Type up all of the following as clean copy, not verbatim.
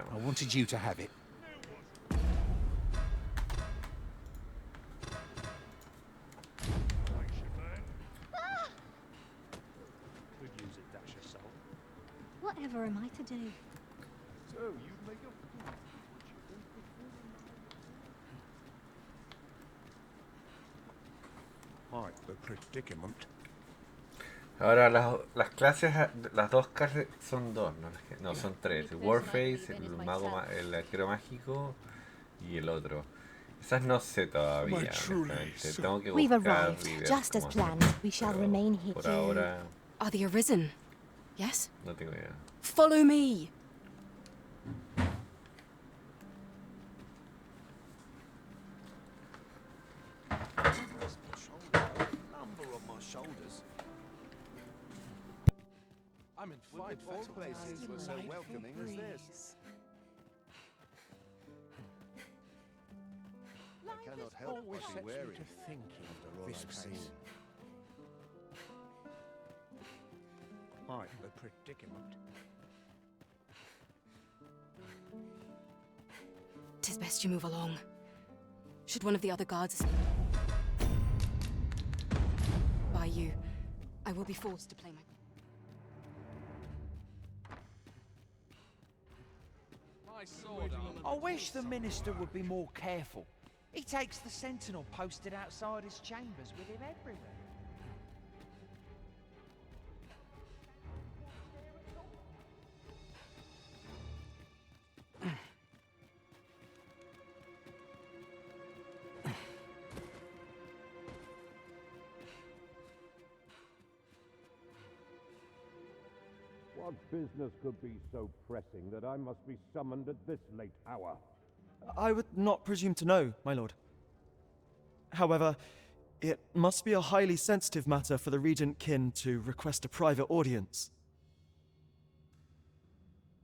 problema. I wanted you to have it. Whatever am I to do? So you make a fool. Quite the predicament. Ahora las clases, las dos clases son dos, no son tres. El Warface, el mago, el arquero mágico y el otro. Esas no sé todavía, honestamente. Tengo que We've buscar arrived, y ver just as cómo planned. hacer. We shall Pero remain here por to... ahora Are the arisen? Yes? no tengo idea. Follow me! I'm in fine All fettle. places were so welcoming as this. I cannot help but be wary of thinking under all I've seen. Quite the predicament. 'Tis best you move along. Should one of the other guards by you, I will be forced to play my... I wish the minister would be more careful. He takes the sentinel posted outside his chambers with him everywhere. What business could be so pressing that I must be summoned at this late hour? I would not presume to know, my lord. However, it must be a highly sensitive matter for the regent kin to request a private audience.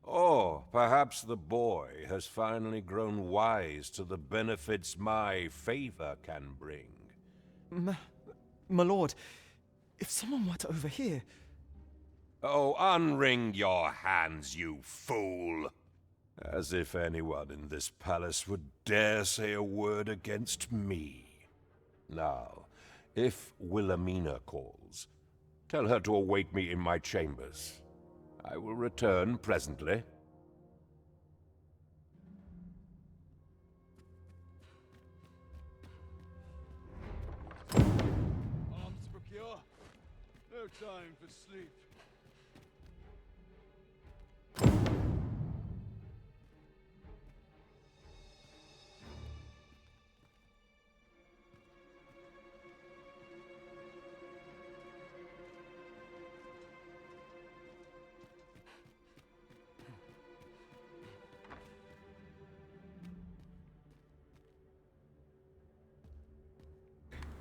Oh, perhaps the boy has finally grown wise to the benefits my favor can bring. My lord, if someone were to overhear... Oh, unwring your hands, you fool! As if anyone in this palace would dare say a word against me. Now, if Wilhelmina calls, tell her to await me in my chambers. I will return presently. Arms to procure. No time for sleep.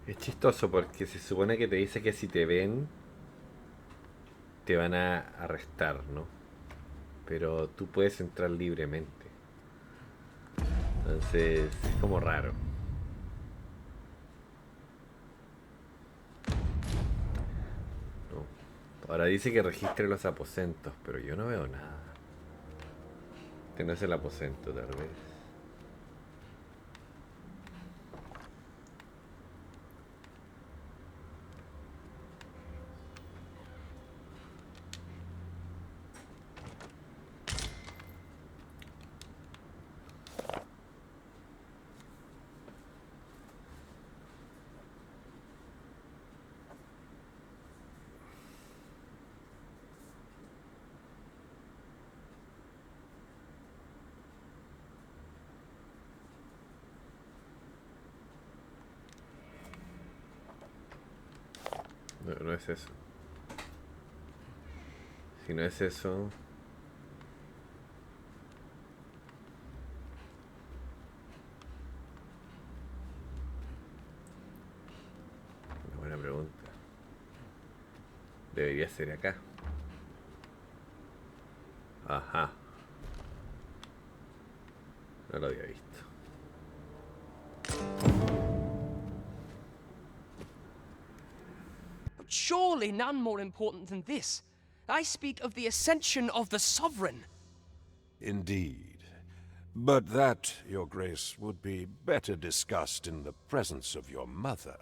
Es chistoso porque se supone que te dice que si te ven te van a arrestar, ¿no? Pero tú puedes entrar libremente. Entonces es como raro. No. Ahora dice que registre los aposentos, pero yo no veo nada. Este no es el aposento, tal vez. No, no es eso. Si no es eso... Una buena pregunta. Debería ser acá. Ajá. No lo había visto. Surely none more important than this. I speak of the ascension of the sovereign. Indeed. But that, Your Grace, would be better discussed in the presence of your mother.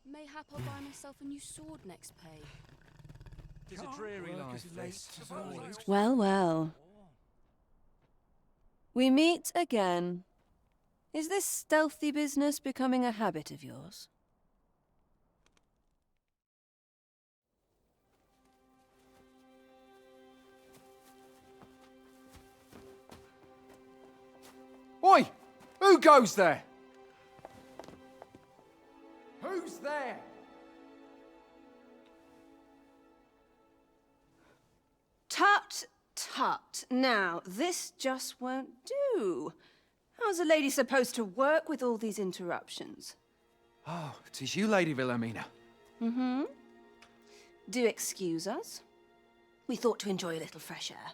Mayhap I'll buy myself a new sword next pay. It's a dreary life, this. Well, well. We meet again. Is this stealthy business becoming a habit of yours? Oi! Who goes there? Who's there? Tut, tut. Now, this just won't do. How's a lady supposed to work with all these interruptions? Oh, 'tis you, Lady Wilhelmina. Mm-hmm. Do excuse us. We thought to enjoy a little fresh air.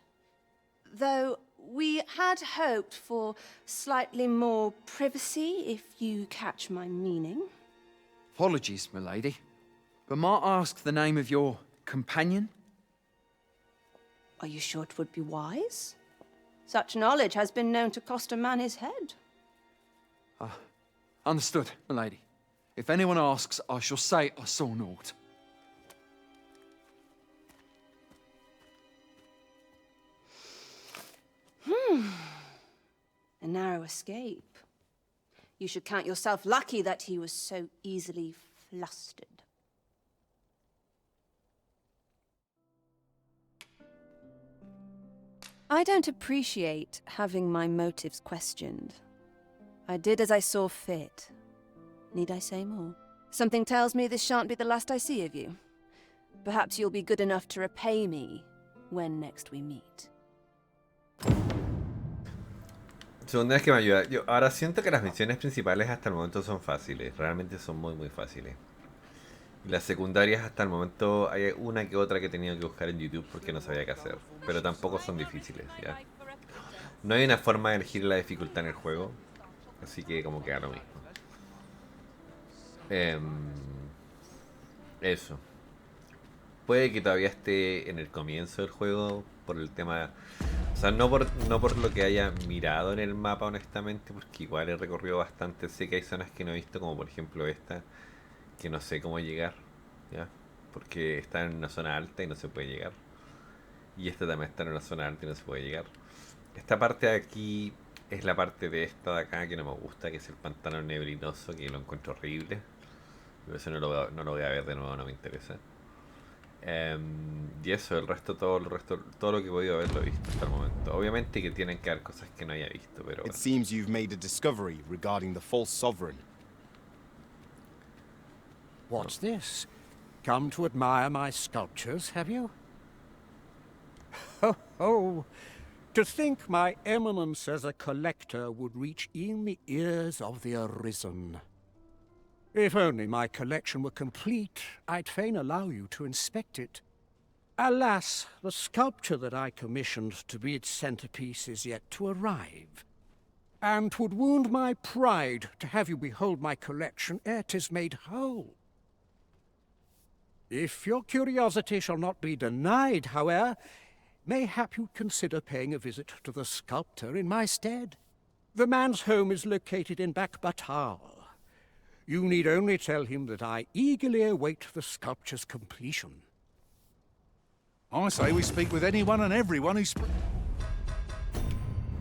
Though we had hoped for slightly more privacy, if you catch my meaning. Apologies, my lady. But might I ask the name of your companion? Are you sure it would be wise? Such knowledge has been known to cost a man his head. Understood, my lady. If anyone asks, I shall say I saw naught. A narrow escape. You should count yourself lucky that he was so easily flustered. I don't appreciate having my motives questioned. I did as I saw fit. Need I say more? Something tells me this shan't be the last I see of you. Perhaps you'll be good enough to repay me when next we meet. Segunda vez que me ayuda. Yo ahora siento que las misiones principales hasta el momento son fáciles. Realmente son muy fáciles. Y las secundarias hasta el momento hay una que otra que he tenido que buscar en YouTube porque no sabía qué hacer. Pero tampoco son difíciles, ¿ya? No hay una forma de elegir la dificultad en el juego. Así que como que da lo mismo. Eso. Puede que todavía esté en el comienzo del juego por el tema... O sea, no por lo que haya mirado en el mapa, honestamente, porque igual he recorrido bastante. Sé que hay zonas que no he visto, como por ejemplo esta, que no sé cómo llegar, ¿ya? Porque está en una zona alta y no se puede llegar. Y esta también está en una zona alta y no se puede llegar. Esta parte de aquí es la parte de esta de acá que no me gusta, que es el pantano neblinoso, que lo encuentro horrible. Pero eso no lo voy a ver de nuevo, no me interesa. Y eso, todo lo que he podido ver lo he visto hasta el momento. Obviamente que tienen que haber cosas que no haya visto, pero... It seems you've made a discovery regarding the false sovereign. What's this? Come to admire my sculptures, have you? Ho, ho! To think my eminence as a collector would reach in the ears of the arisen. If only my collection were complete, I'd fain allow you to inspect it. Alas, the sculpture that I commissioned to be its centerpiece is yet to arrive. And 'twould wound my pride to have you behold my collection ere 'tis made whole. If your curiosity shall not be denied, however, mayhap you'd consider paying a visit to the sculptor in my stead. The man's home is located in Bakbatal. You need only tell him that I eagerly await the sculpture's completion. I say we speak with anyone and everyone who's...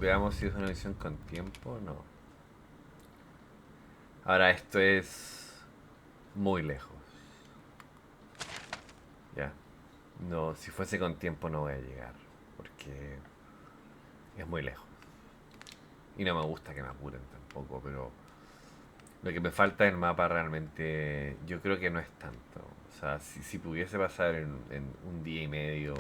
Veamos si es una misión con tiempo o no. Ahora esto es muy lejos. Ya. No, si fuese con tiempo no voy a llegar. Porque es muy lejos. Y no me gusta que me apuren tampoco, pero... Lo que me falta en el mapa realmente, yo creo que no es tanto. O sea, si pudiese pasar en un día y medio,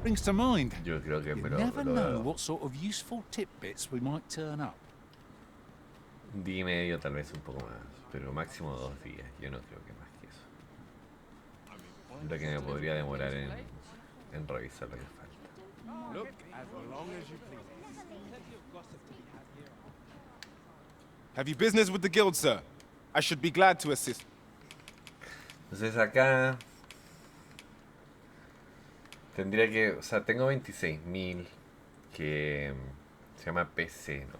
Brings to mind. yo creo que You me never lo know what sort of useful tidbits we might turn up. un día y medio, tal vez un poco más, pero máximo 2 días. Yo no creo que más que eso. Lo que me podría demorar en revisar lo que falta. Look as long as you please. Have you business with the guild, sir? I should be glad to assist. Entonces acá tendría que, o sea, tengo 26.000 que se llama PC, ¿no?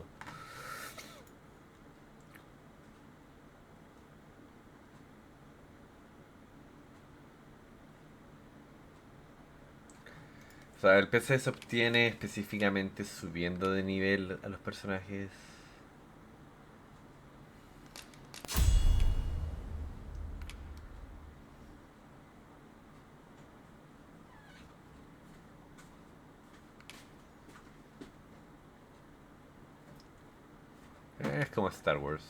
O sea, el PC se obtiene específicamente subiendo de nivel a los personajes. Es como Star Wars.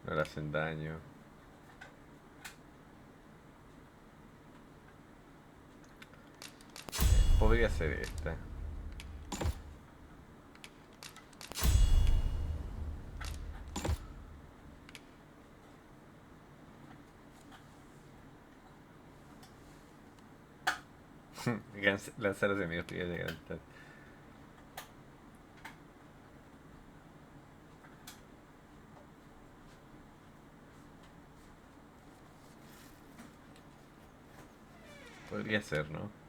No le hacen daño. Podría ser esta. Lanzar los enemigos que llegan a estar. Podría ser, ¿no?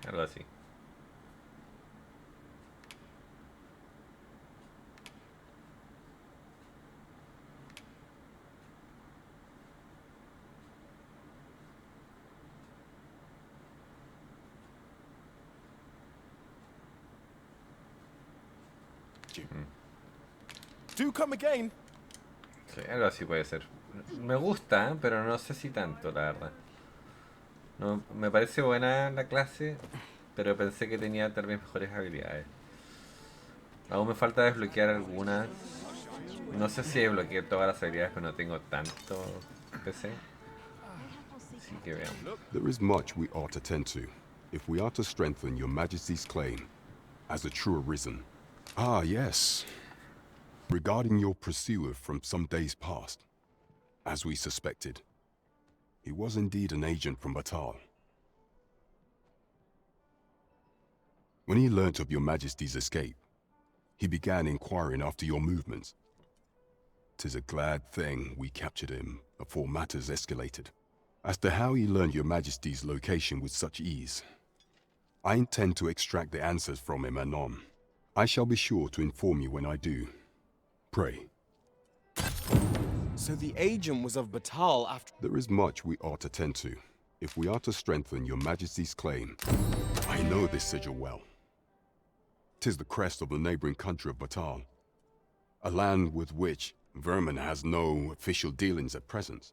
Algo así. Do come again. Sí, algo así puede ser. Me gusta, pero no sé si tanto, la verdad. No, me parece buena la clase, pero pensé que tenía tal vez mejores habilidades. Aún me falta desbloquear algunas. No sé si desbloqueé todas las habilidades, pero no tengo tanto PC. Así que veamos. There is much we ought to tend to, if we are to strengthen your Majesty's claim as a true arisen. Ah, yes. Regarding your pursuer from some days past, as we suspected, he was indeed an agent from Batal. When he learnt of your Majesty's escape, he began inquiring after your movements. 'Tis a glad thing we captured him before matters escalated. As to how he learned your Majesty's location with such ease, I intend to extract the answers from him anon. I shall be sure to inform you when I do. Pray. So the agent was of Batal after... There is much we ought to tend to, if we are to strengthen your Majesty's claim. I know this sigil well. 'Tis the crest of the neighboring country of Batal, a land with which Vermin has no official dealings at present.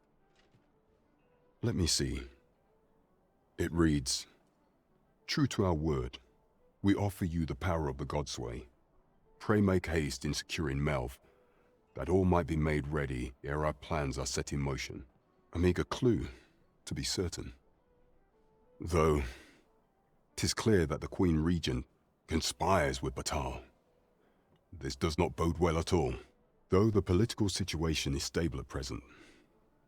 Let me see. It reads, "True to our word, we offer you the power of the Godsway. Pray make haste in securing Melv, that all might be made ready ere our plans are set in motion." A meager clue, to be certain. Though, 'tis clear that the Queen Regent conspires with Batal. This does not bode well at all. Though the political situation is stable at present,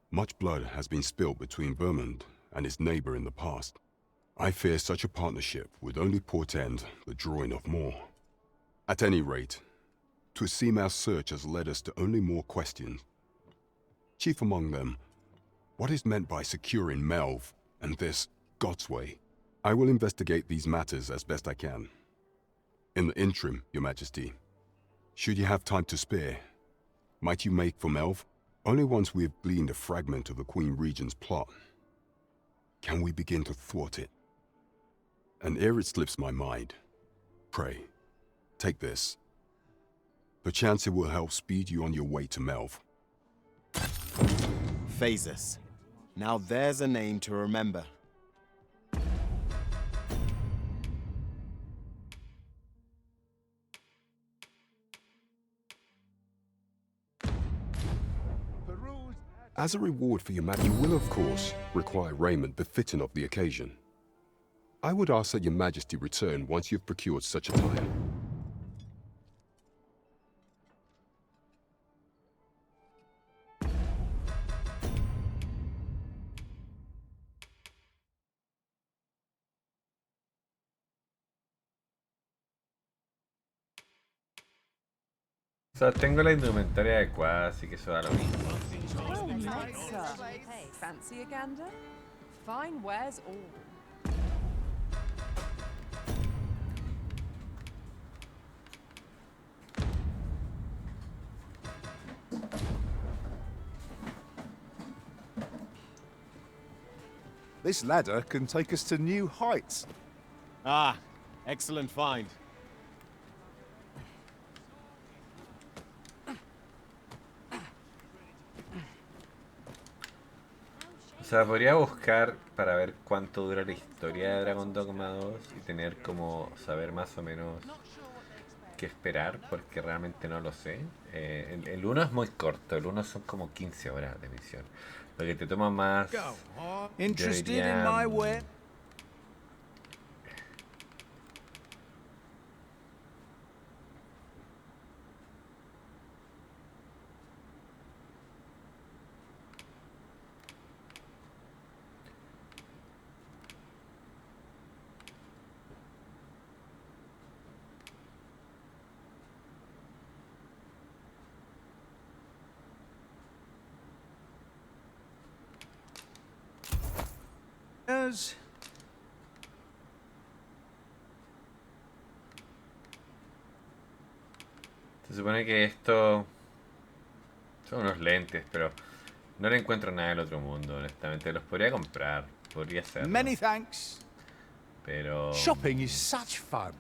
much blood has been spilt between Vermund and his neighbor in the past. I fear such a partnership would only portend the drawing of more. At any rate, 'twould seem our search has led us to only more questions. Chief among them, what is meant by securing Melv and this Godsway? I will investigate these matters as best I can. In the interim, Your Majesty, should you have time to spare, might you make for Melv? Only once we have gleaned a fragment of the Queen Regent's plot can we begin to thwart it. And ere it slips my mind, pray, take this. Perchance it will help speed you on your way to Melv. Phases. Now there's a name to remember. As a reward for your majesty, you will, of course, require raiment befitting of the occasion. I would ask that your majesty return once you've procured such attire. O sea, tengo la indumentaria adecuada, así que eso da lo mismo. Well met, sir. Fancy a gander? Fine wares all. This ladder can take us to new heights. Ah, excellent find. O sea, podría buscar para ver cuánto dura la historia de Dragon Dogma 2 y tener como saber más o menos qué esperar, porque realmente no lo sé. El 1 es muy corto, el 1 son como 15 horas de misión. Lo que te toma más... Interested in my way? Se supone que esto son unos lentes, pero no le encuentro nada del otro mundo, honestamente. Los podría comprar, podría hacerlo. Many thanks. Pero... Shopping is such fun.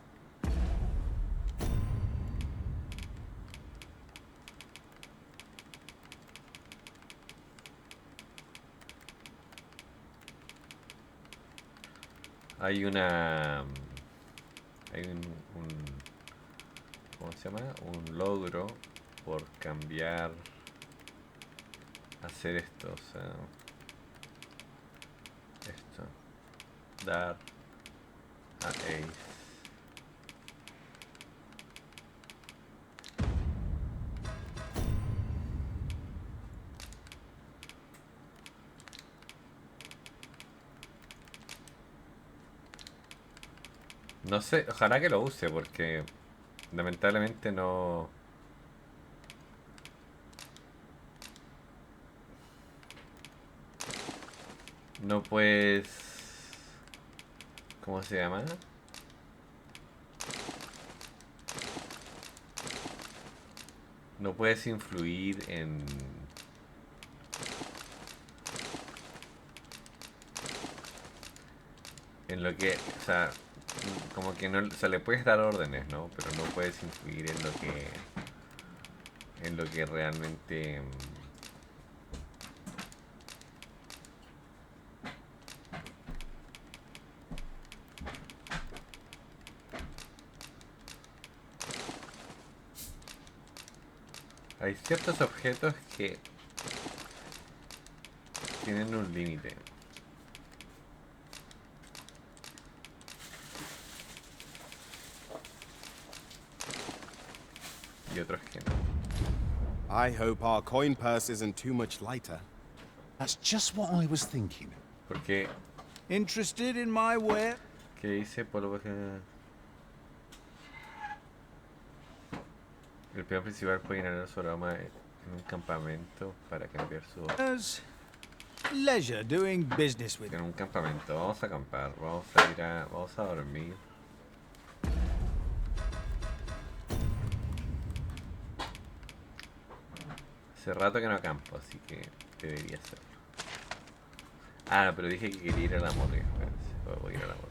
Hay una... Hay un ¿cómo se llama? Un logro por cambiar... Hacer esto, o sea... Esto. Dar a Ace. No sé, ojalá que lo use porque lamentablemente no... No puedes... ¿Cómo se llama? No puedes influir en... En lo que... O sea... Como que no... O sea, le puedes dar órdenes, ¿no? Pero no puedes influir en lo que... En lo que realmente... Hay ciertos objetos que tienen un límite. Y otros que no. I hope our coin purse isn't too much lighter. That's just what I was thinking. Porque... Interested in my way? ¿Qué dice polvo que... El peón principal puede inhalar su aroma en un campamento para cambiar su... Leisure doing business with... En un campamento, vamos a acampar, vamos a ir a... Vamos a dormir. Hace rato que no acampo, así que debería hacerlo. Ah, no, pero dije que quería ir a la morgue. Espérense, voy a ir a la morgue.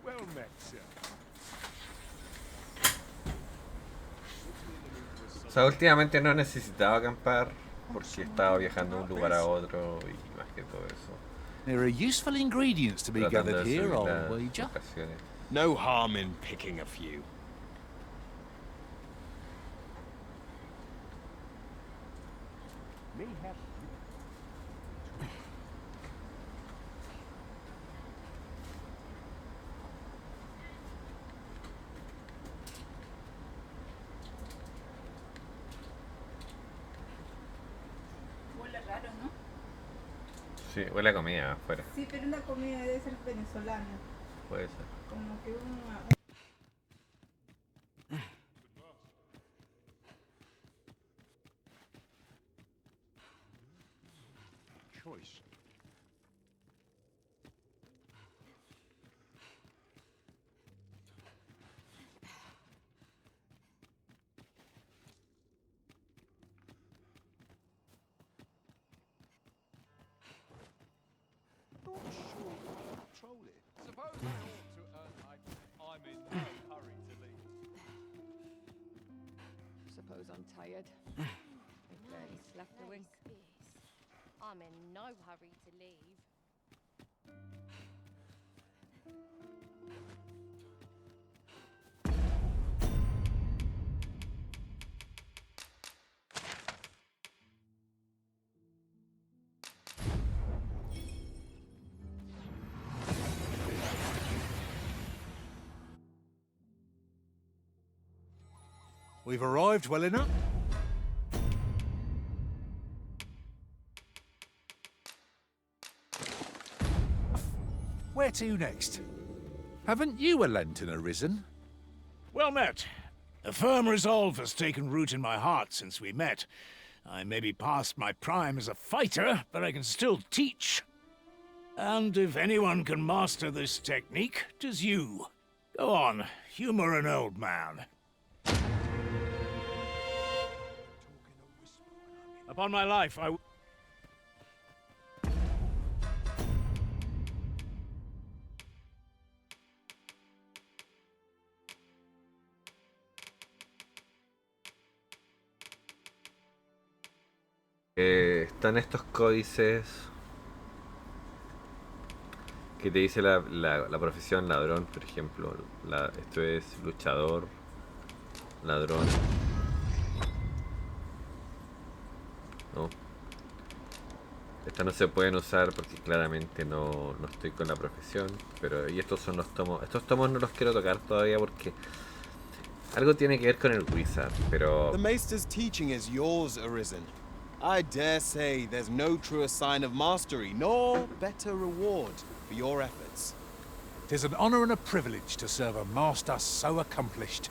Well met, sir. O sea, últimamente no he necesitado acampar porque he estado viajando de un lugar a otro y más que todo eso. There are useful ingredients to be Tratando gathered de here, subir old las wager. vocaciones. No harm in picking a few. Huele raro, ¿no? Sí, huele a comida afuera. Sí, pero una comida debe ser venezolana. Puede ser. Como que una... Choice. Not sure we can control it. Suppose I ought to. I'm in no hurry to leave. Suppose I'm tired. I barely slept a wink. I'm in no hurry to leave. We've arrived well enough. Where to next? Haven't you a Lenten arisen? Well met. A firm resolve has taken root in my heart since we met. I may be past my prime as a fighter, but I can still teach. And if anyone can master this technique, 'tis you. Go on, humor an old man. Upon my life, Están estos códices que te dice la profesión ladrón, por ejemplo. Esto es luchador, ladrón. No. Estas no se pueden usar porque claramente no estoy con la profesión. Pero y estos son los tomos. Estos tomos no los quiero tocar todavía porque algo tiene que ver con el wizard, pero The Maester's teaching is yours, Arisen. I dare say there's no truer sign of mastery, nor better reward for your efforts. 'Tis an honor and a privilege to serve a master so accomplished.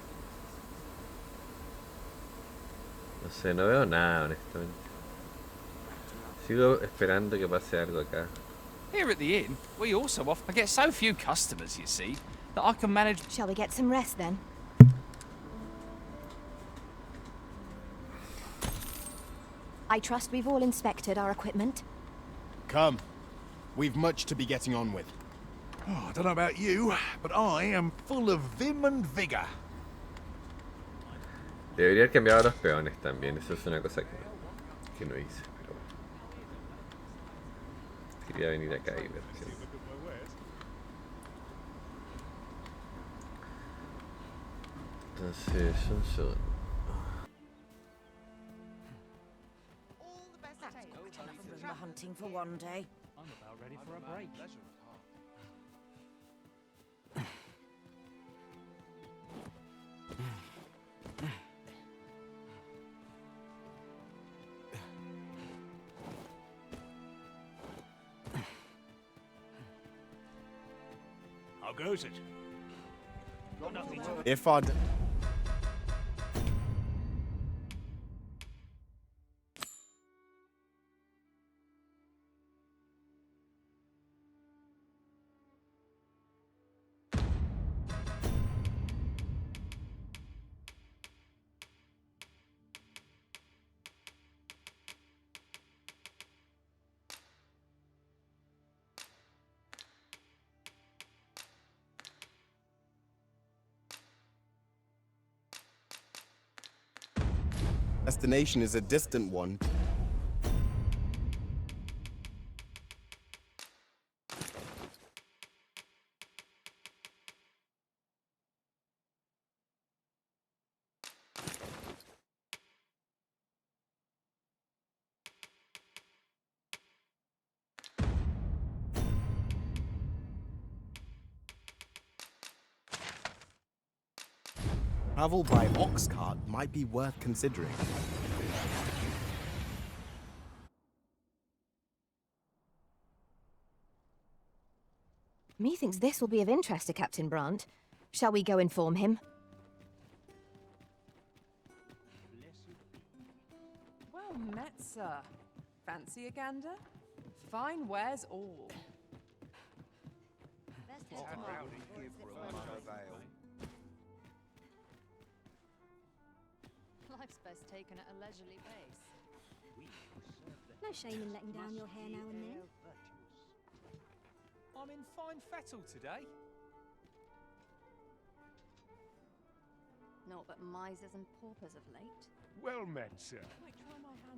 no sé, no veo nada honestamente. Sigo esperando que pase algo acá. Here at the inn, we also offer. I get so few customers, you see, that I can manage. Shall we get some rest then? I trust we've all inspected our equipment. Come. We've much to be getting on with. Oh, I don't know about you, but I am full of vim and vigor. Debería haber cambiado a los peones también. Eso es una cosa que no hice, pero quería venir acá y ver qué. Entonces, un segundo. We're hunting for one day. I'm about ready for a break. How goes it? Got nothing to. If I'd... Destination is a distant one. Travel by ox cart might be worth considering. Methinks this will be of interest to Captain Brandt. Shall we go inform him? Well met, sir. Fancy a gander? Fine wares all. Life's best taken at a leisurely pace. No shame in letting down your hair now and then. I'm in fine fettle today. Naught but misers and paupers of late. Well met, sir.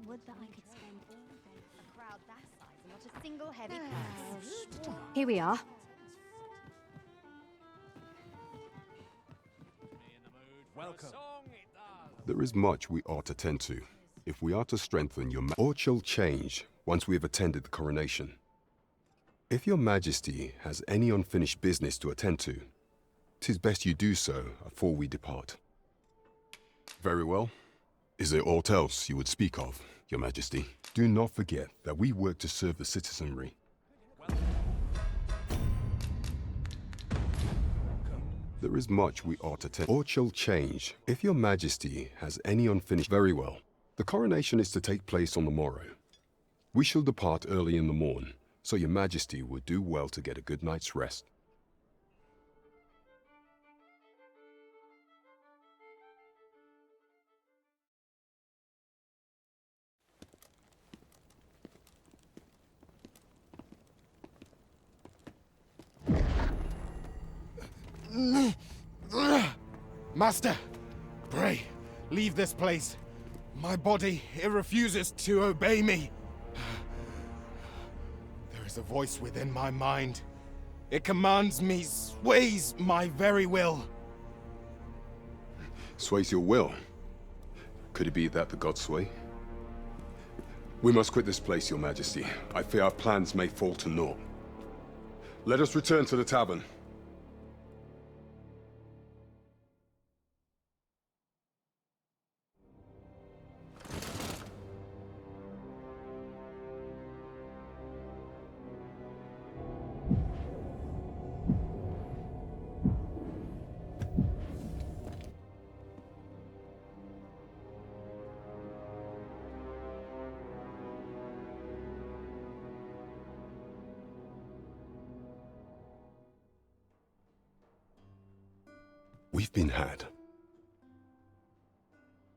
Would that I could spend all day. A crowd that size and not a single heavy purse. Here we are. Welcome. There is much we ought to tend to, if we are to strengthen your or shall change once we have attended the coronation. If your majesty has any unfinished business to attend to, 'tis best you do so afore we depart. Very well. Is there aught else you would speak of, your majesty? Do not forget that we work to serve the citizenry. There is much we ought to tend. Or shall change. If your majesty has any unfinished... Very well. The coronation is to take place on the morrow. We shall depart early in the morn, so your majesty would do well to get a good night's rest. Master, pray, leave this place. My body, it refuses to obey me. There is a voice within my mind. It commands me, sways my very will. Sways your will? Could it be that the gods sway? We must quit this place, your majesty. I fear our plans may fall to naught. Let us return to the tavern. We've been had.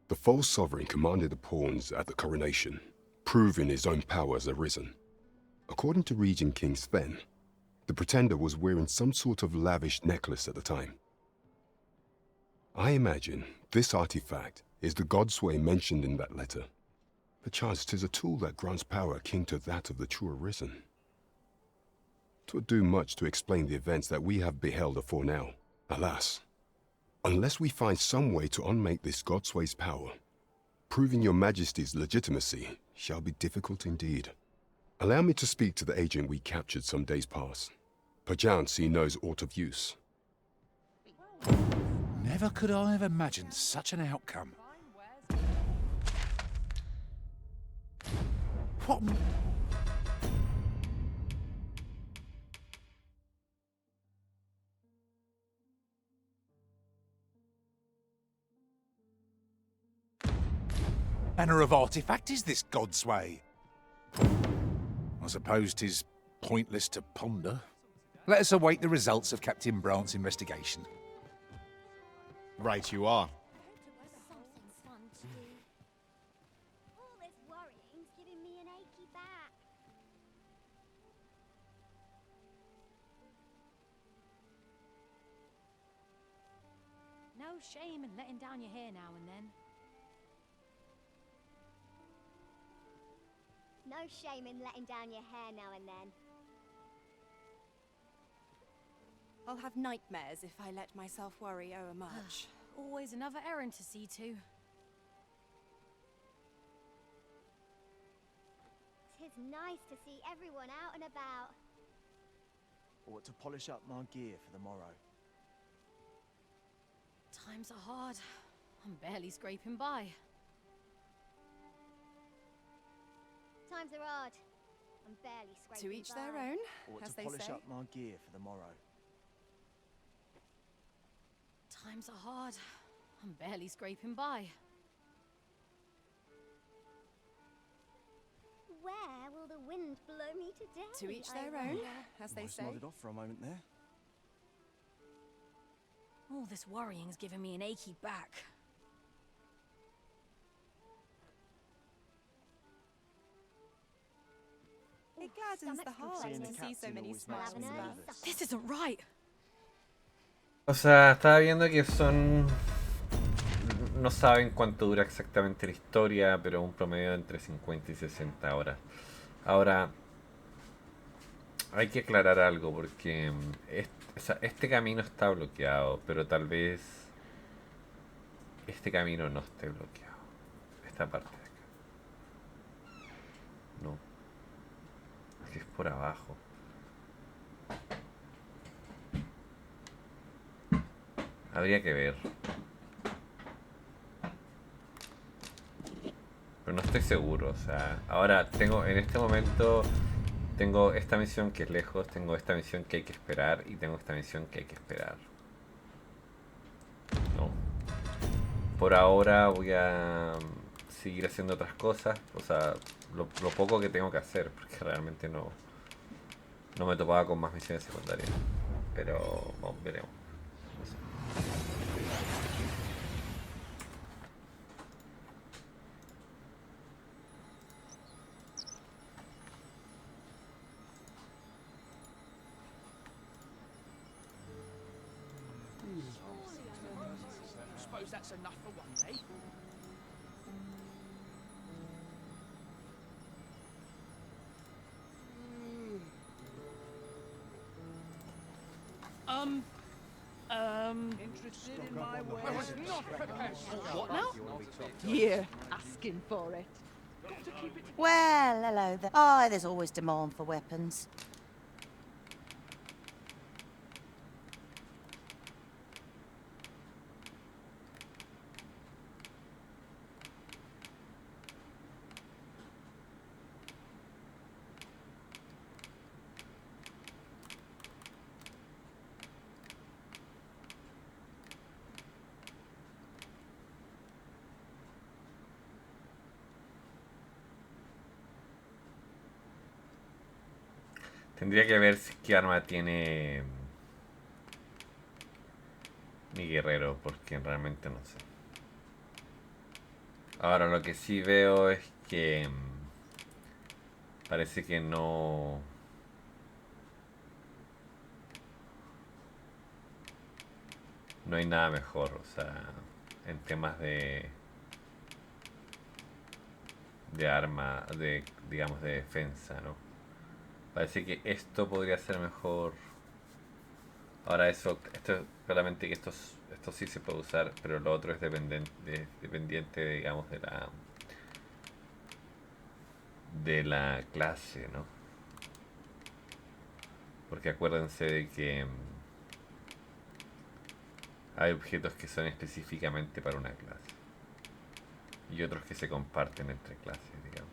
The false sovereign commanded the pawns at the coronation, proving his own power as arisen. According to Regent King Sven, the pretender was wearing some sort of lavish necklace at the time. I imagine this artifact is the godsway mentioned in that letter. Perchance 'tis a tool that grants power akin to that of the true arisen. 'Twould do much to explain the events that we have beheld afore now. Alas, unless we find some way to unmake this godsway's power, proving your majesty's legitimacy shall be difficult indeed. Allow me to speak to the agent we captured some days past. Perchance he knows aught of use. Never could I have imagined such an outcome. What? Manner of artifact is this godsway? I suppose 'tis pointless to ponder. Let us await the results of Captain Brandt's investigation. Right you are. All this worrying's giving me an achy back. No shame in letting down your hair now and then. No shame in letting down your hair now and then. I'll have nightmares if I let myself worry much. Always another errand to see to. 'Tis nice to see everyone out and about. Ought to polish up my gear for the morrow. Times are hard. I'm barely scraping by. Times are hard. I'm barely scraping To each by. their own, Ought as to they polish say. up my gear for the morrow. Times are hard. I'm barely scraping by. Where will the wind blow me today? To each I their own, wonder? as they Almost say. nodded off for a moment there. All this worrying's giving me an achy back. It gladdens the heart Seeing to the see so captain many always smiles. makes me nervous. This isn't right. O sea, estaba viendo que son... No saben cuánto dura exactamente la historia, pero un promedio de entre 50 y 60 horas. Ahora, hay que aclarar algo, porque este camino está bloqueado, pero tal vez este camino no esté bloqueado. Esta parte de acá. No. Es por abajo. Habría que ver. Pero no estoy seguro, o sea, ahora tengo, en este momento, tengo esta misión que es lejos, tengo esta misión que hay que esperar y tengo esta misión que hay que esperar. No. Por ahora voy a seguir haciendo otras cosas, o sea, lo poco que tengo que hacer, porque realmente no me topaba con más misiones secundarias. Pero, bueno, veremos. No sé. Suppose that's enough for one day. Interested in my wares? I was not prepared. What now? Here, asking for it. Well, hello there. Oh, there's always demand for weapons. Tendría que ver si qué arma tiene mi guerrero, porque realmente no sé. Ahora lo que sí veo es que parece que no hay nada mejor, o sea, en temas de arma, digamos de defensa, ¿no? Parece que esto podría ser mejor. Ahora esto claramente que esto sí se puede usar, pero lo otro es dependiente, digamos, de la clase, ¿no? Porque acuérdense de que hay objetos que son específicamente para una clase y otros que se comparten entre clases, digamos.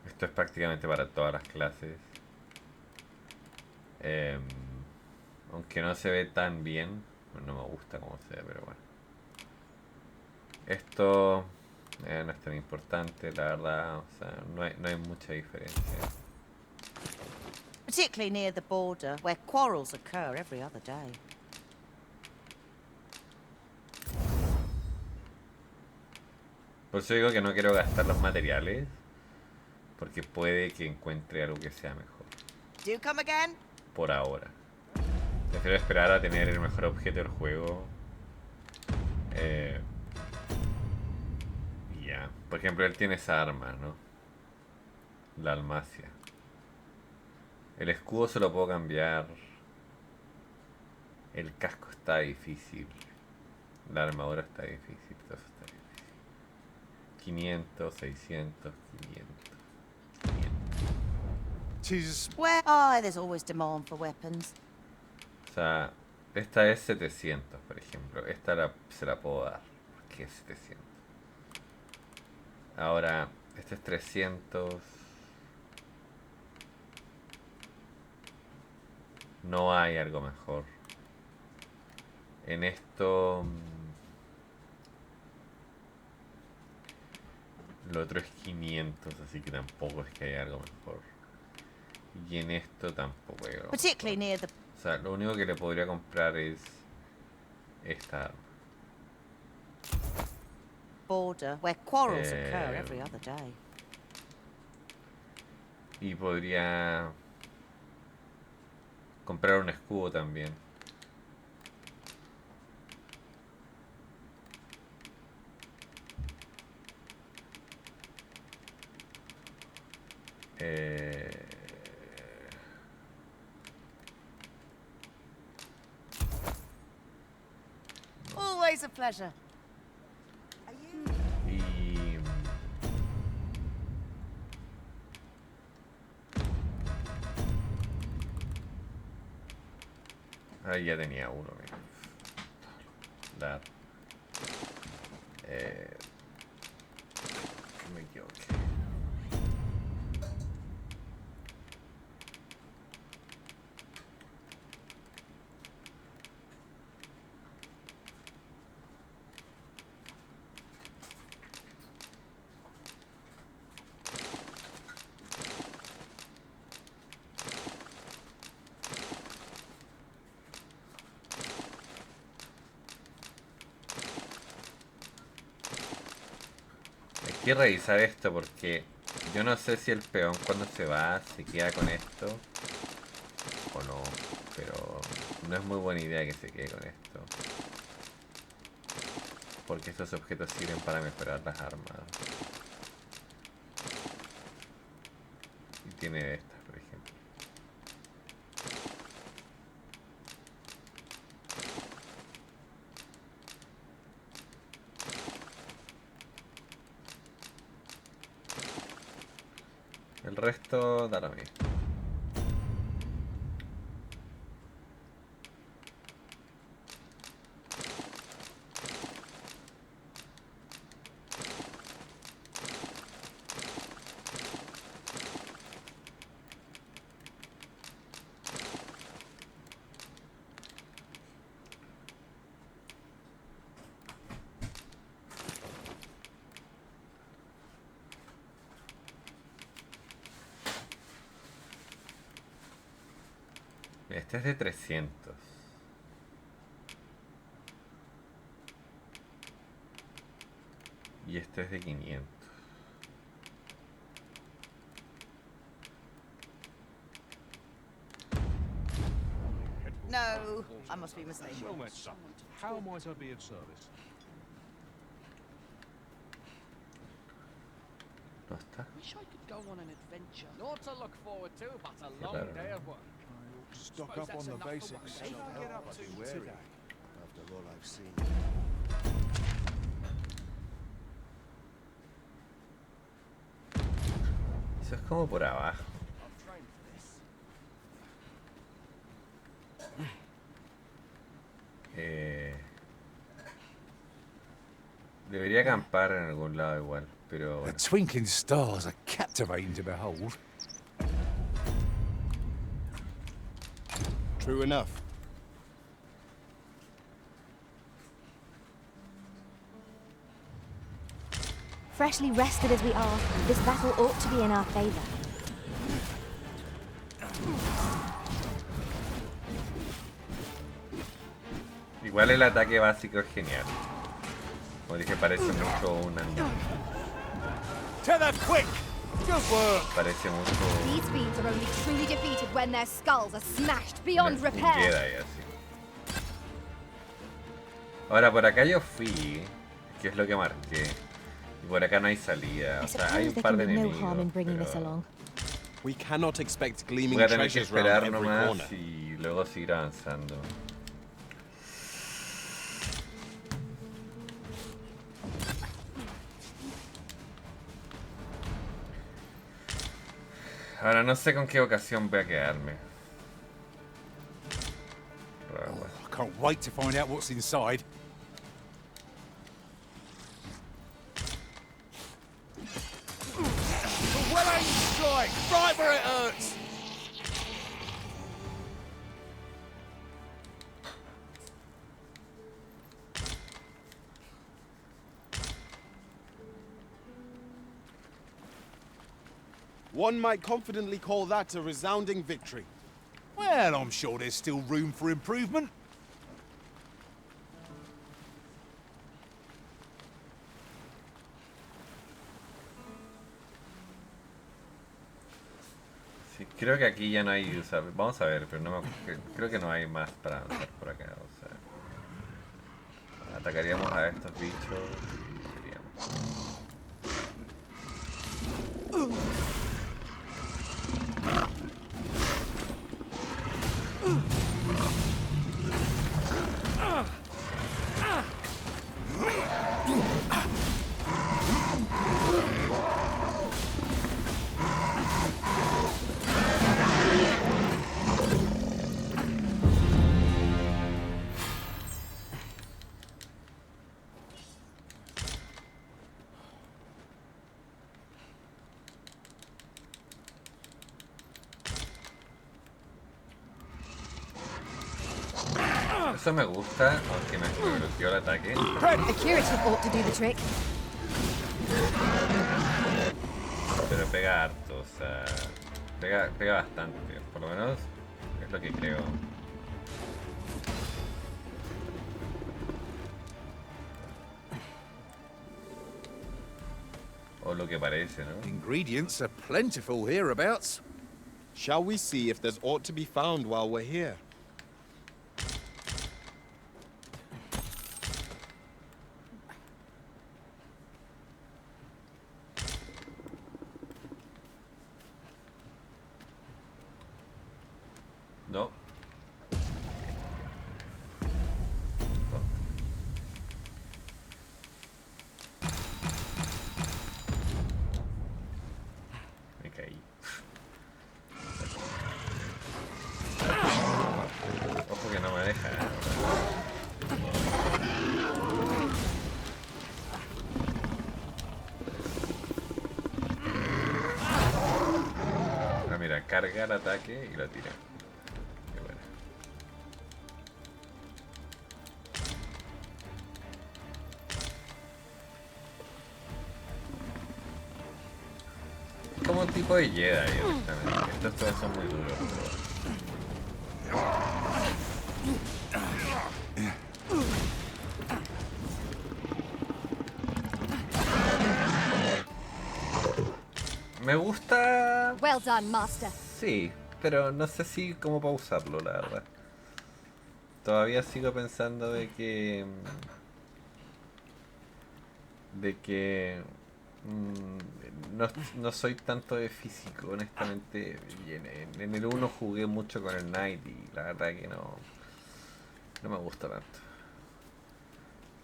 Esto es prácticamente para todas las clases. Aunque no se ve tan bien. No me gusta cómo se ve, pero bueno. Esto no es tan importante, la verdad. O sea, no hay mucha diferencia. Particularly near the border, where quarrels occur every other day. Por eso digo que no quiero gastar los materiales. Porque puede que encuentre algo que sea mejor. Do you come again? Por ahora. Prefiero esperar a tener el mejor objeto del juego. Y ya. Por ejemplo, él tiene esa arma, ¿no? La almacia. El escudo se lo puedo cambiar. El casco está difícil. La armadura está difícil. Todo eso está difícil. 500, 600, 500. Where? Oh, there's always demand for weapons. O sea, esta es 700, por ejemplo. Esta se la puedo dar. Porque es 700. Ahora, este es 300. No hay algo mejor. En esto... Lo otro es 500, así que tampoco es que haya algo mejor. Y en esto tampoco hay algo Particularly near the... O sea, lo único que le podría comprar es esta arma. border, where quarrels occur every other day. Y podría comprar un escudo también. Always a pleasure. Y ahí ya tenía uno, mira. La me equivoqué. Hay que revisar esto porque yo no sé si el peón cuando se va se queda con esto o no, pero no es muy buena idea que se quede con esto porque estos objetos sirven para mejorar las armas y tiene estas, por ejemplo. El resto da lo mismo. Este es de 300. Y este es de 500. No, I must be mistaken. How might I be of service? No está. Wish I could go on an adventure. Not to look forward to, but a long Claro. day of work. Stock up on the basics. Get up I'll to be wary today. after all I've seen. Eso es como por abajo. Debería acampar en algún lado igual, pero The bueno. twinkling stars are captivating to behold. True enough. Freshly rested as we are, this battle ought to be in our favor. Igual el ataque básico es genial. Como dije, parece mucho una... To the quick! Parece mucho These fiends are only truly defeated when their skulls are smashed un beyond repair. Jedi así. Ahora por acá yo fui, que es lo que marqué. Y por acá no hay salida, o sea, hay un par de enemigos, pero We cannot expect gleaming voy a tener que treasures round esperar every nomás corner. y luego seguir avanzando. Ahora no sé con qué vocación voy a quedarme. I can't wait to find out what's inside. A well-aimed strike, right where it hurts. One might confidently call that a resounding victory. Well, I'm sure there's still room for improvement. Sí, creo que aquí ya no hay, o sea, vamos a ver, pero no me, creo que no hay más para avanzar por acá, o sea, atacaríamos a estos bichos y iríamos. Eso me gusta, aunque me bloqueó el ataque. A curative ought to do the trick. Pero pega harto, o sea, pega bastante, por lo menos es lo que creo. O lo que parece, ¿no? Ingredients are plentiful hereabouts. Shall we see if there's aught to be found while we're here? No. Me caí. Ojo que no me deja. Ah, mira, carga el ataque y lo tira. Qué bueno. Es como un tipo de Jedi, honestamente. Estos todos son muy duros. Me gusta... Well done, master. Sí, pero no sé si cómo para usarlo, la verdad. Todavía sigo pensando de que... no soy tanto de físico, honestamente. Y en el 1 jugué mucho con el Knight y la verdad que no me gusta tanto.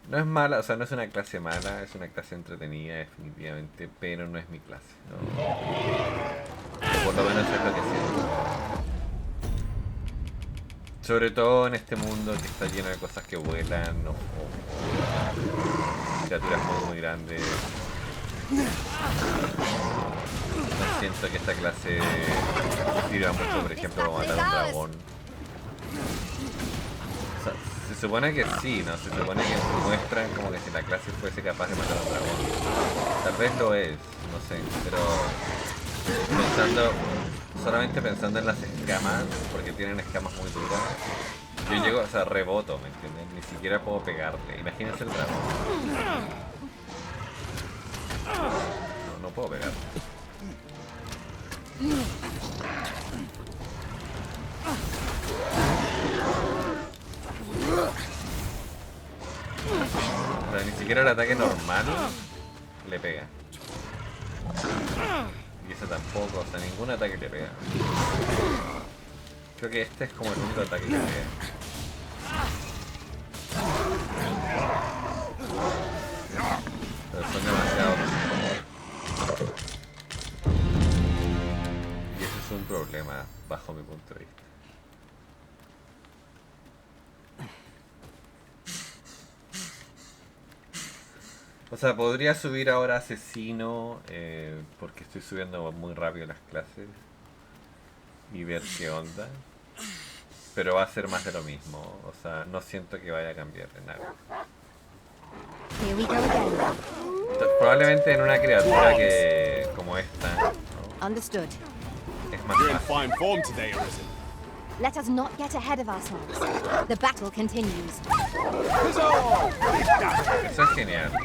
No es mala, o sea, no es una clase mala, es una clase entretenida definitivamente, pero no es mi clase, ¿no? Por lo menos es lo que siento. Sobre todo en este mundo que está lleno de cosas que vuelan o criaturas muy grandes. No siento que esta clase sirva mucho, por ejemplo, para matar a un dragón. O sea, se supone que sí, ¿no? Se supone que muestran como que si la clase fuese capaz de matar a un dragón. Tal vez lo es, no sé, pero solamente pensando en las escamas, porque tienen escamas muy duras, yo llego, o sea, reboto, ¿me entiendes? Ni siquiera puedo pegarle. Imagínense el dragón. No puedo pegarle. O sea, ni siquiera el ataque normal le pega. Y ese tampoco, o sea, ningún ataque le pega. Creo que este es como el único ataque que le pega. Pero son demasiado. Y ese es un problema bajo mi punto de vista. O sea, podría subir ahora asesino porque estoy subiendo muy rápido las clases y ver qué onda. Pero va a ser más de lo mismo. O sea, no siento que vaya a cambiar de nada. Here we go again. Probablemente en una criatura que como esta, ¿no? Understood. Es más fácil. Let us not get ahead of ourselves. The battle continues. Eso es genial, ¿no?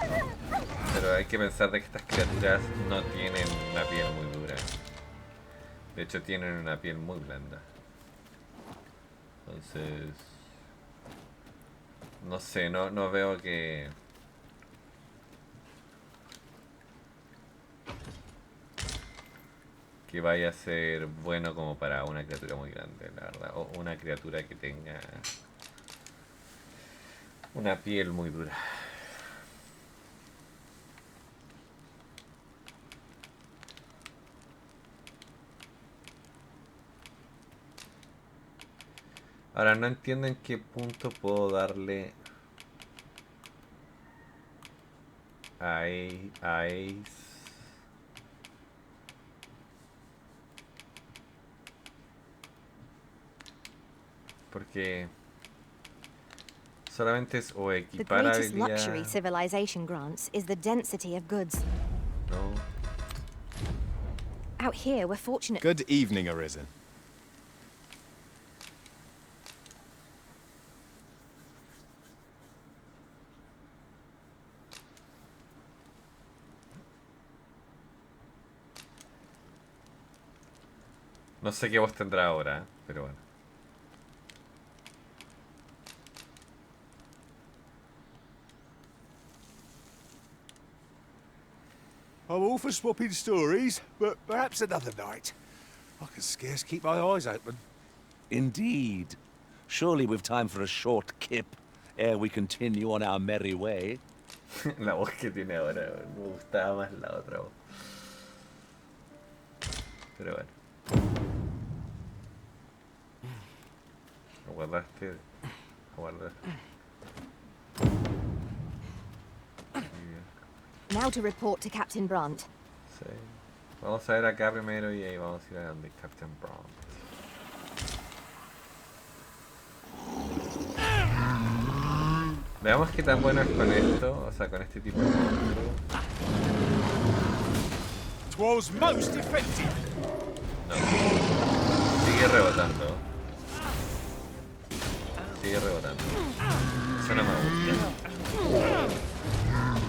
Pero hay que pensar de que estas criaturas no tienen una piel muy dura. De hecho tienen una piel muy blanda. Entonces... no sé, no veo que... que vaya a ser bueno como para una criatura muy grande, la verdad. O una criatura que tenga una piel muy dura. Ahora no entiendo en qué punto puedo darle a Ace. Porque solamente es o The equipar greatest habilidad. luxury civilization grants is the density of goods. No. Out here, we're fortunate. Good evening, Arisen. No sé qué voz tendrá ahora, pero bueno. I'm all for swapping stories, but perhaps another night. I can scarce keep my eyes open. Indeed. Surely we've time for a short kip ere we continue on our merry way. La voz que tiene ahora, me gustaba más la otra voz. Pero bueno. Lo guardaste. Lo guardaste. Now to report to Captain Brandt. Sí. Vamos a ver acá primero y ahí vamos a ir a donde Captain Brown. Veamos qué tan bueno es con esto, o sea, con este tipo de monstruo. Twas most effective. No. Sigue rebotando. Sigue rebotando. Eso no me gusta.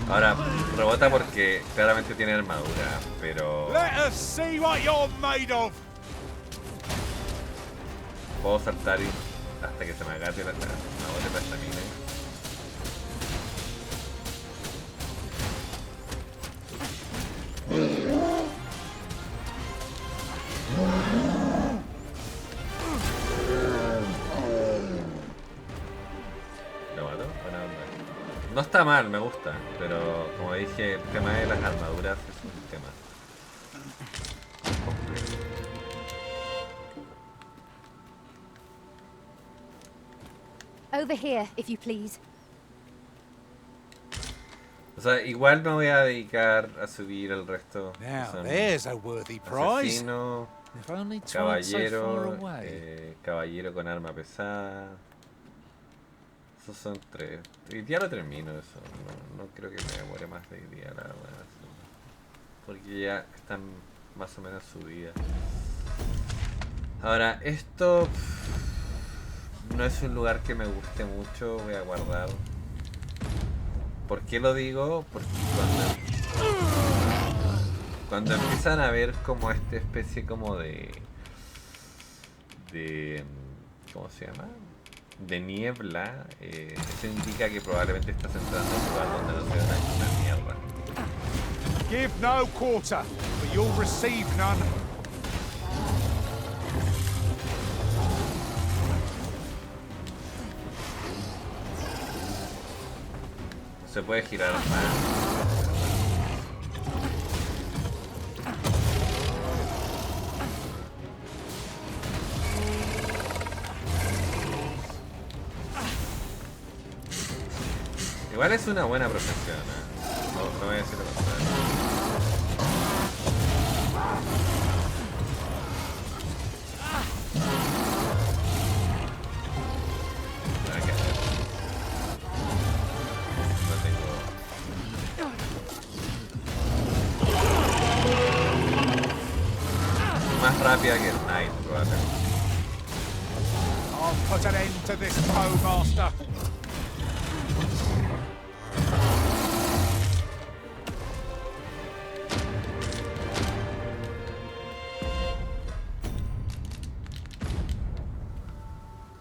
Ahora, rebota porque claramente tiene armadura, pero... Let us see what you're made of. Puedo saltar y hasta que se me agate la estamina. ¿Lo mato? Buena onda. No está mal, me gusta, pero como dije, el tema de las armaduras es un tema complejo. Over here, if you please. O sea, igual me voy a dedicar a subir el resto. Now, there's a worthy prize. Asesino, If only 'twas so caballero, far away. caballero con arma pesada. Esos son 3. Hoy día lo termino eso. No creo que me demore más de hoy día, la verdad. Porque ya están más o menos subidas. Ahora, esto no es un lugar que me guste mucho. Voy a guardar. ¿Por qué lo digo? Porque Cuando empiezan a ver como esta especie como de ¿cómo se llama? De niebla, eso indica que probablemente estás entrando a un lugar donde no se ve una mierda. Give no quarter, but you'll receive none. Se puede girar más. Igual es una buena profesión, ¿eh? No voy a decir lo contrario. Más rápida que el Knight, probablemente. I'll put an end to this foe, master.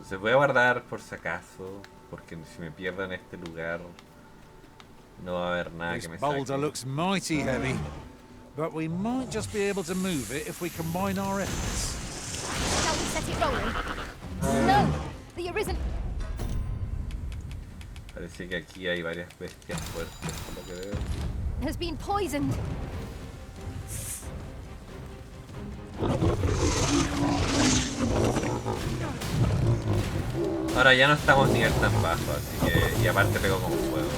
Se voy a guardar por si acaso, porque si me pierdo en este lugar no va a haber nada This que me boulder saque. looks mighty heavy, but we might just be able to move it if we combine our efforts. Shall we set it rolling? No! The arisen... Parece que aquí hay varias bestias fuertes, por lo que veo. has been poisoned. Ahora ya no estamos nivel tan bajo, así que... Y aparte pego con fuego.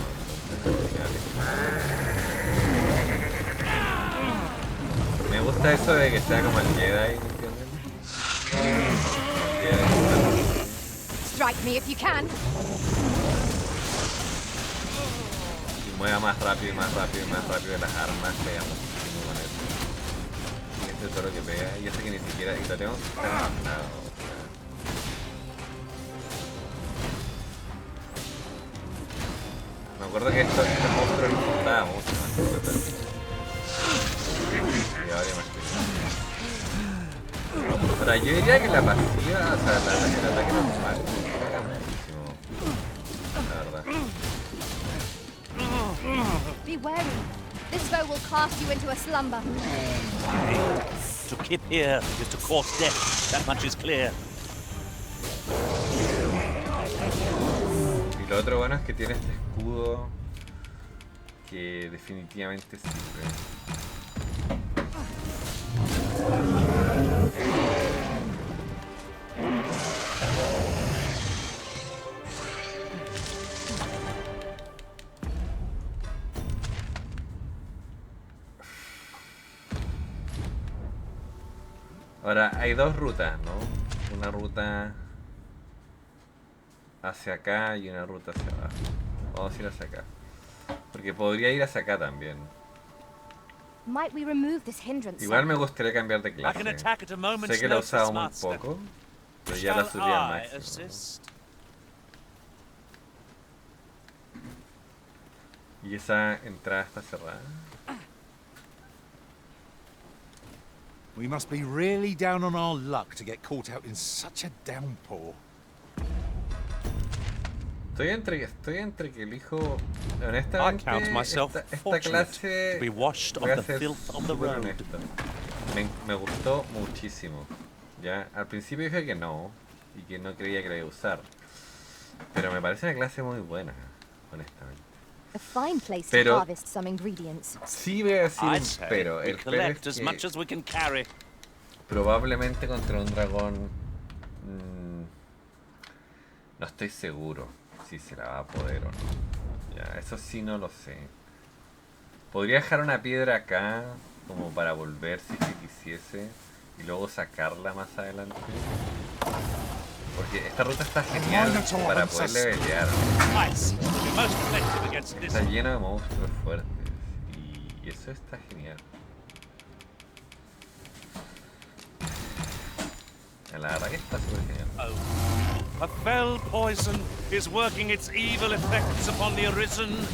Me gusta eso de que sea como el Jedi, ¿entienden? Strike me if you can. Y mueva más rápido y más rápido y más rápido las armas, pega muchísimo con eso. Y este es todo lo que pega, y este que ni siquiera... Y lo tengo que estar afinado. Me acuerdo que este monstruo lo importaba mucho más. Y ahora ya me estoy... Ahora yo diría que la pasiva, o sea, el ataque normal, me caga muchísimo. La verdad. Be wary. This foe will cast you into a slumber. To keep here is to court death. That much is clear. Y lo otro bueno es que tiene este escudo que definitivamente sirve. Ahora, hay dos rutas, ¿no? Una ruta hacia acá y una ruta hacia abajo. Vamos a ir hacia acá. Porque podría ir hacia acá también. Might we remove this hindrance? Igual me gustaría cambiar de clase. Sé que la he usado muy poco, pero ya la subí al máximo, ¿no? Y esa entrada está cerrada. We must be really down on our luck to get caught out in such a downpour. Estoy entre que elijo, honestamente, esta clase voy a ser súper honesto. Me gustó muchísimo. Ya, al principio dije que no, y que no creía que la iba a usar. Pero me parece una clase muy buena, honestamente. A fine place Pero to harvest some ingredients. Sí voy a decir un pero. El pero es que probablemente contra un dragón no estoy seguro si se la va a poder o no. Ya, eso sí no lo sé. Podría dejar una piedra acá como para volver si que quisiese y luego sacarla más adelante. Porque esta ruta está genial para poder levelear. Está lleno de monstruos fuertes y eso está genial. La verdad que está súper genial. A fell poison is working its evil effects upon the arisen.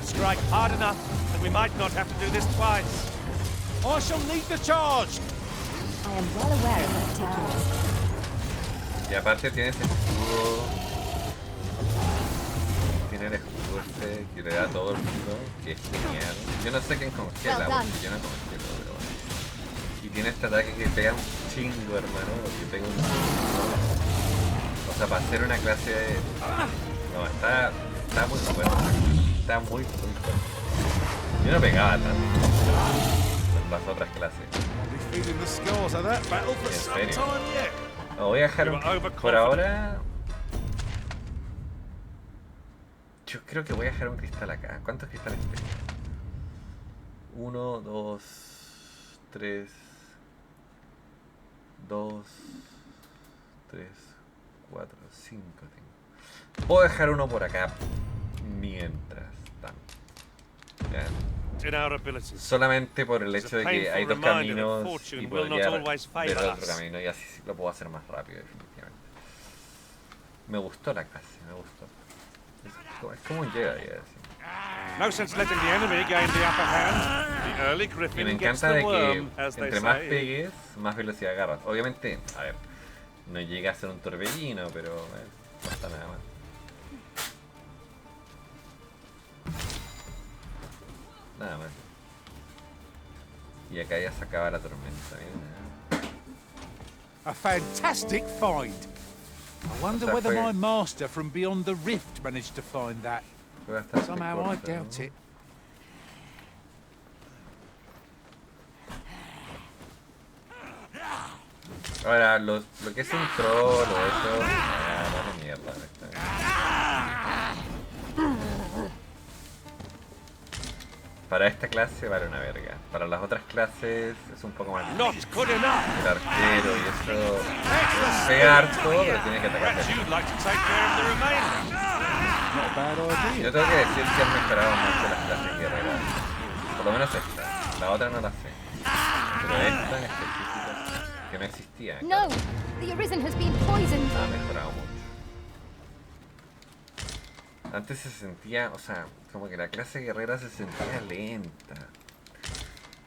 Strike hard enough that we might not have to do this twice. I shall lead the charge. I am well aware of the particulars. Y aparte tiene ese escudo. Tiene el escudo este que le da a todo el mundo, que es genial. Yo no sé quién congela, porque yo no congelo, pero bueno. Y tiene este ataque que pega un chingo, hermano, que pega un chingo. O sea, para hacer una clase de... No, está muy fuerte. Está muy fuerte. Yo no pegaba tanto en las otras clases. En serio. No, voy a dejar un... Por ahora... Yo creo que voy a dejar un cristal acá. ¿Cuántos cristales tengo? 1, 2, 3... 2, 3, 4, 5 tengo. Puedo dejar uno por acá mientras tanto. ¿Ya? Solamente por el hecho de que hay dos caminos y podría ver otro camino y así lo puedo hacer más rápido, definitivamente. Me gustó la clase, me gustó. Es como un Jedi, así. Y me encanta de que entre más pegues, más velocidad agarras. Obviamente, a ver, no llega a ser un torbellino, pero no está nada mal. Nada mal. Y acá ya se acaba la tormenta, ¿eh? A fantastic find. I wonder whether my master from beyond the rift managed to find that. Somehow I doubt it. Ahora, lo que es un troll o eso... vale mierda. Para esta clase vale una verga. Para las otras clases es un poco más difícil. El arquero y eso... pega harto, pero tiene que atacar. Yo tengo que decir que han mejorado mucho las clases guerreras. Por lo menos esta. La otra no la sé. Pero esta en específico, que no existía. No, the arisen has been poisoned. Ha mejorado mucho. Antes se sentía, o sea, como que la clase guerrera se sentía lenta.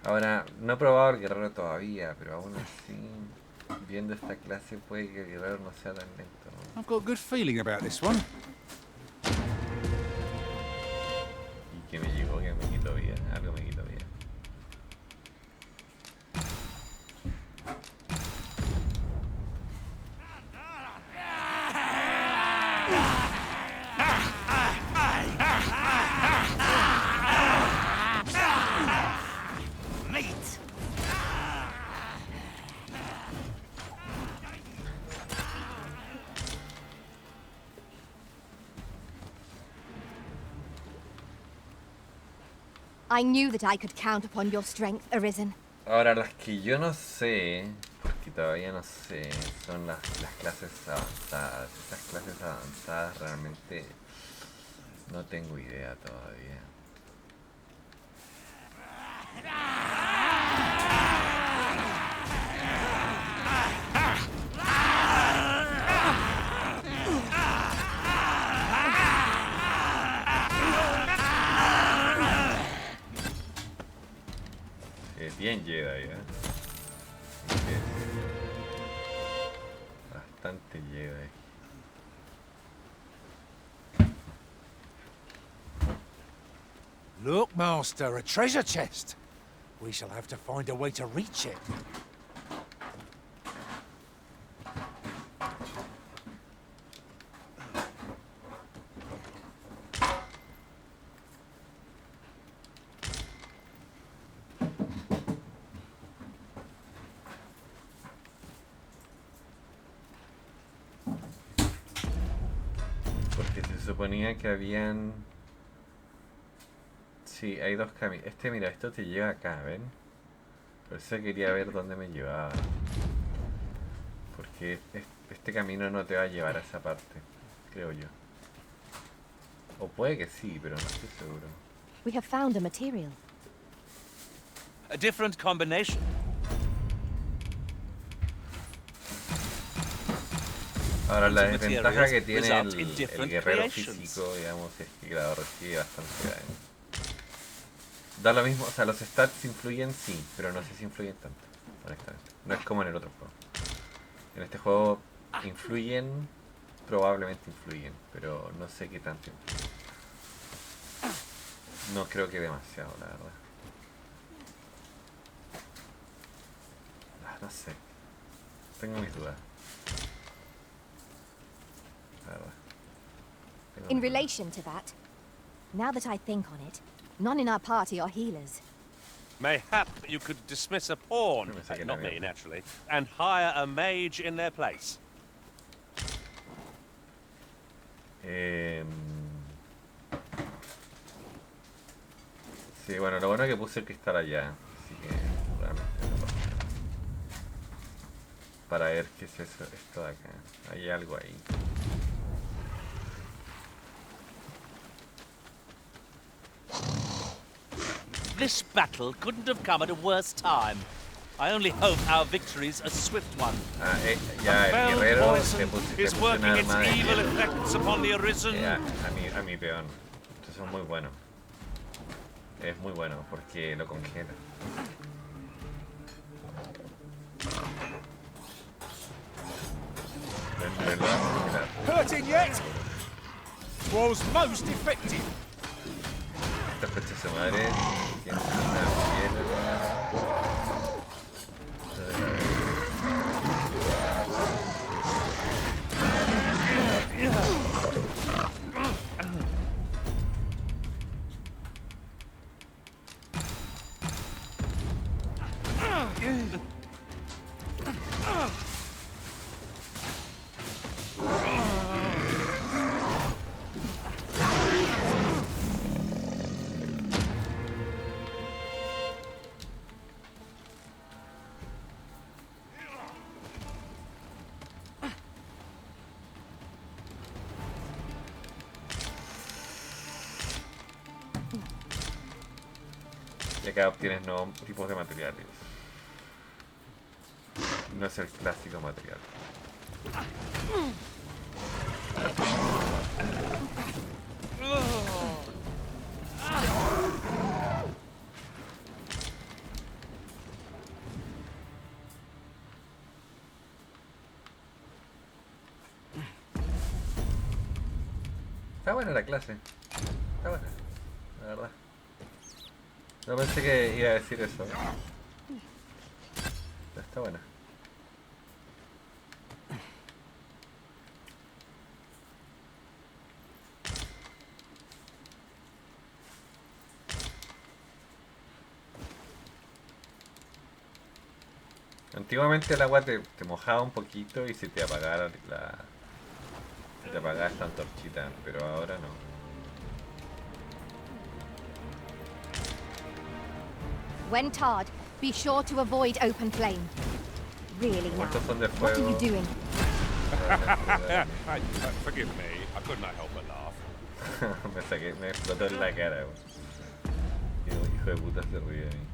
Ahora, no he probado el guerrero todavía, pero aún así, viendo esta clase puede que el guerrero no sea tan lento, ¿no? I've got a good feeling about this one. Y que me llegó, que me quitó vida, algo me quitó vida. I knew that I could count upon your strength, Arisen. Ahora, las que yo no sé, porque todavía no sé, son las clases avanzadas. Esas clases avanzadas realmente no tengo idea todavía. Bien Jedi, bastante Jedi. Look, Master, a treasure chest. We shall have to find a way to reach it. Porque se suponía que habían... Sí, hay dos caminos. Mira, esto te lleva acá, ¿ven? Por eso quería ver dónde me llevaba. Porque este camino no te va a llevar a esa parte, creo yo. O puede que sí, pero no estoy seguro. We have found a material. A different combination. Ahora, la desventaja que tiene el guerrero físico, digamos, es que claro, recibe bastante daño. Da lo mismo, o sea, los stats influyen sí, pero no sé si influyen tanto, honestamente. No es como en el otro juego. En este juego influyen, probablemente influyen, pero no sé qué tanto influyen. No creo que demasiado, la verdad. No sé. Tengo mis dudas. La verdad. In relation to that, now that I think on it, none in our party are healers. Mayhap you could dismiss a pawn, not me, naturally, and hire a mage in their place. Sí, bueno, lo bueno es que puse el cristal allá, así que realmente no pasa nada. Para ver qué es eso, esto de acá. Hay algo ahí. This battle couldn't have come at a worse time. I only hope our victory's a swift one. Ya, el guerrero is working its evil effects upon the arisen. Ya, a mi peón. Esto es muy bueno. Es muy bueno porque lo congela. Hurting yet? Was most effective. Esta coche su madre tiene una y acá obtienes nuevos tipos de materiales. No es el clásico material. Está buena la clase. Está buena, la verdad. No pensé que iba a decir eso. Está buena. Antiguamente el agua te mojaba un poquito y se te apagaba esta antorchita, pero ahora no. When tarred, be sure to avoid open flame. Really now, what are you doing? Forgive me, I could not help but laugh. me explotó en la cara. Hijo de puta se ríe de mí.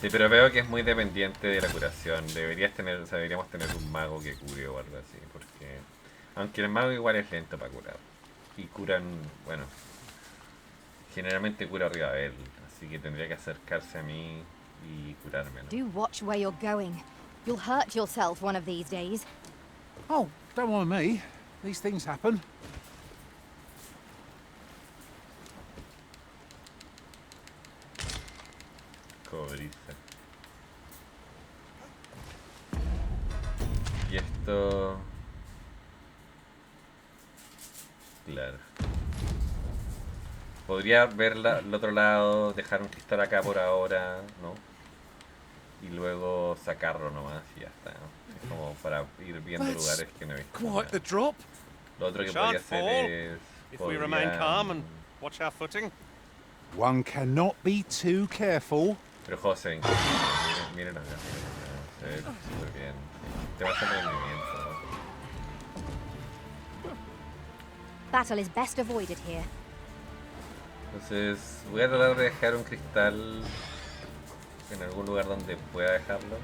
Sí, pero veo que es muy dependiente de la curación. Deberíamos tener un mago que cure o algo así, porque aunque el mago igual es lento para curar. Y curan, bueno, generalmente cura arriba de él, así que tendría que acercarse a mí y curarme, ¿no? Do watch where you're going. You'll hurt yourself one of these days. Oh, don't worry me. These things happen. Cobriza. Y esto... Claro. Podría ver el otro lado, dejar un cristal acá por ahora, ¿no? Y luego sacarlo nomás y ya está, ¿no? Es como para ir viendo lugares que no he visto. Quite the drop. Lo otro que podría hacer es... If we remain calm and watch our footing. One cannot be too careful. Pero José, miren acá, se ve súper bien. Te vas a movimiento, ¿no? Battle is best avoided here. Entonces voy a tratar de dejar un cristal en algún lugar donde pueda dejarlo.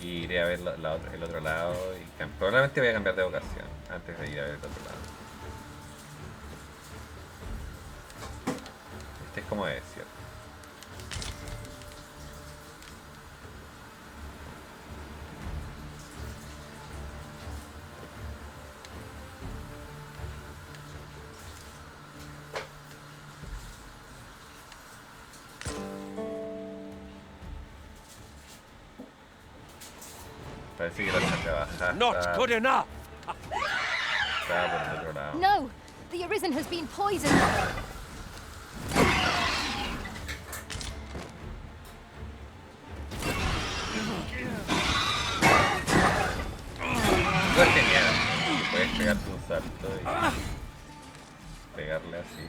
Y iré a ver el otro lado y probablemente voy a cambiar de vocación antes de ir a ver el otro lado. Este es como es, ¿cierto? Parece que la trabajar. Not good enough. Está por el otro lado. No! The arisen has been poisoned! Esto es genial. Puedes pegarte un salto y pegarle así.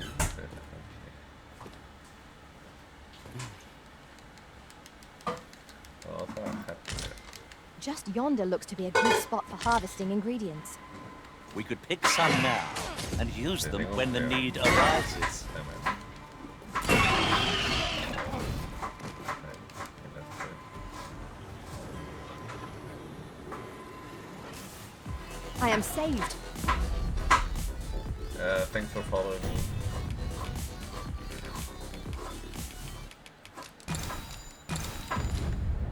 Vamos a bajar primero. Just yonder looks to be a good spot for harvesting ingredients. We could pick some now and use them when the need arises. I am saved. Thanks for following me.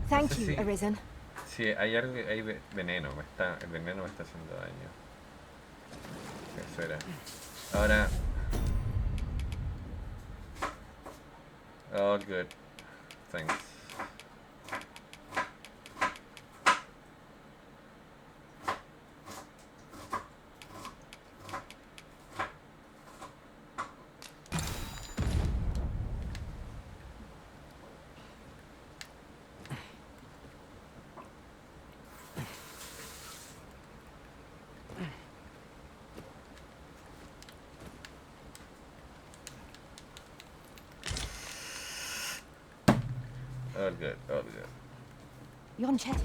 Thank you, Arisen. Sí, hay algo, hay veneno, el veneno me está haciendo daño. Eso era. Ahora. Oh, good. Thanks. All good, all good. Yon Chet,